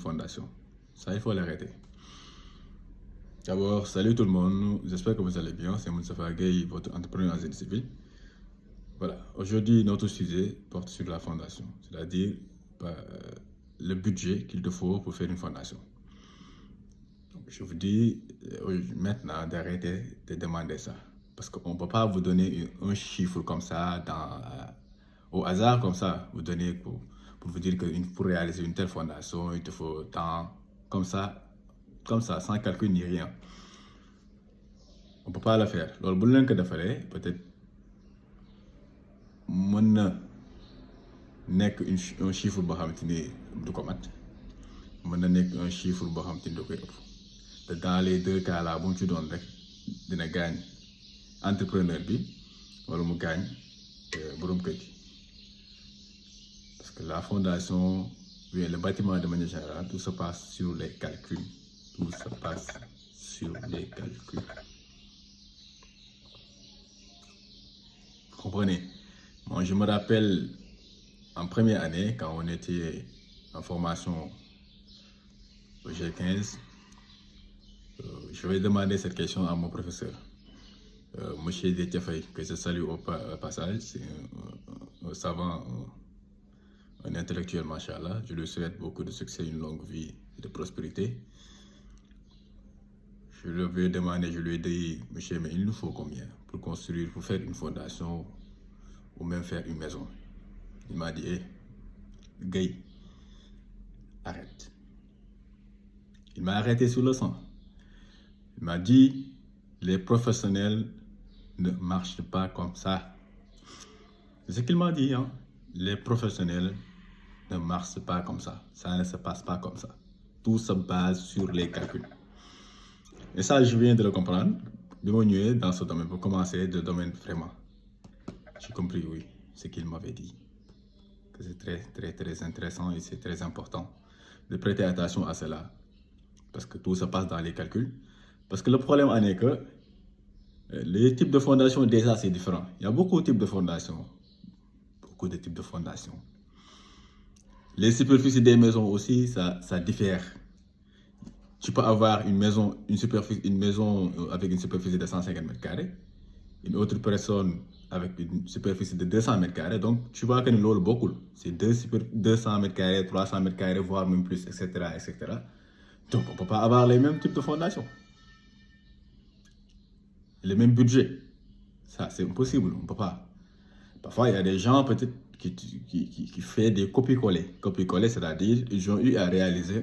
fondation. Ça, il faut l'arrêter. D'abord, salut tout le monde, j'espère que vous allez bien. C'est Moustapha Gueye, votre entrepreneur en génie civil. Voilà, aujourd'hui, notre sujet porte sur la fondation, c'est-à-dire le budget qu'il te faut pour faire une fondation. Donc, je vous dis maintenant d'arrêter de demander ça. Parce qu'on ne peut pas vous donner un chiffre comme ça, au hasard comme ça, vous donner pour vous dire que pour réaliser une telle fondation, il te faut tant, comme ça, sans calcul ni rien. On ne peut pas le faire. Alors, si vous le faites, peut-être un chiffre du commat. Un chiffre dans les deux cas là, bon, tu donnes dina gagne entrepreneur bi wala mu gagne borom kër gi. Parce que la fondation, le bâtiment de manière générale, tout se passe sur les calculs. Tout se passe sur les calculs. Vous comprenez? Moi, je me rappelle en première année, quand on était en formation au G15, je vais demander cette question à mon professeur, Monsieur Détiafay, que je salue au passage. C'est un savant, un intellectuel, machallah. Je lui souhaite beaucoup de succès, une longue vie et de prospérité. Je lui ai demandé, je lui ai dit, monsieur, mais il nous faut combien pour faire une fondation ou même faire une maison? Il m'a dit, Gueye, arrête. Il m'a arrêté sur le sang. Il m'a dit, les professionnels ne marchent pas comme ça. C'est ce qu'il m'a dit, hein? Les professionnels ne marchent pas comme ça. Ça ne se passe pas comme ça. Tout se base sur les calculs. Et ça, je viens de le comprendre. Diminuer dans ce domaine, pour commencer de domaine vraiment. J'ai compris, oui, ce qu'il m'avait dit. Que c'est très intéressant et c'est très important de prêter attention à cela. Parce que tout se passe dans les calculs. Parce que le problème en est que les types de fondations, déjà, c'est différent. Il y a beaucoup de types de fondations. Beaucoup de types de fondations. Les superficies des maisons aussi, ça diffère. Tu peux avoir une maison avec une superficie de 150 m², une autre personne avec une superficie de 200 m². Donc, tu vois que nous l'avons beaucoup. C'est 200 m², 300 m², voire même plus, etc., etc. Donc, on ne peut pas avoir les mêmes types de fondations. Le même budget. Ça, c'est impossible. On ne peut pas. Parfois, il y a des gens peut-être qui font des copier-coller. Copier-coller, c'est-à-dire ils ont eu à réaliser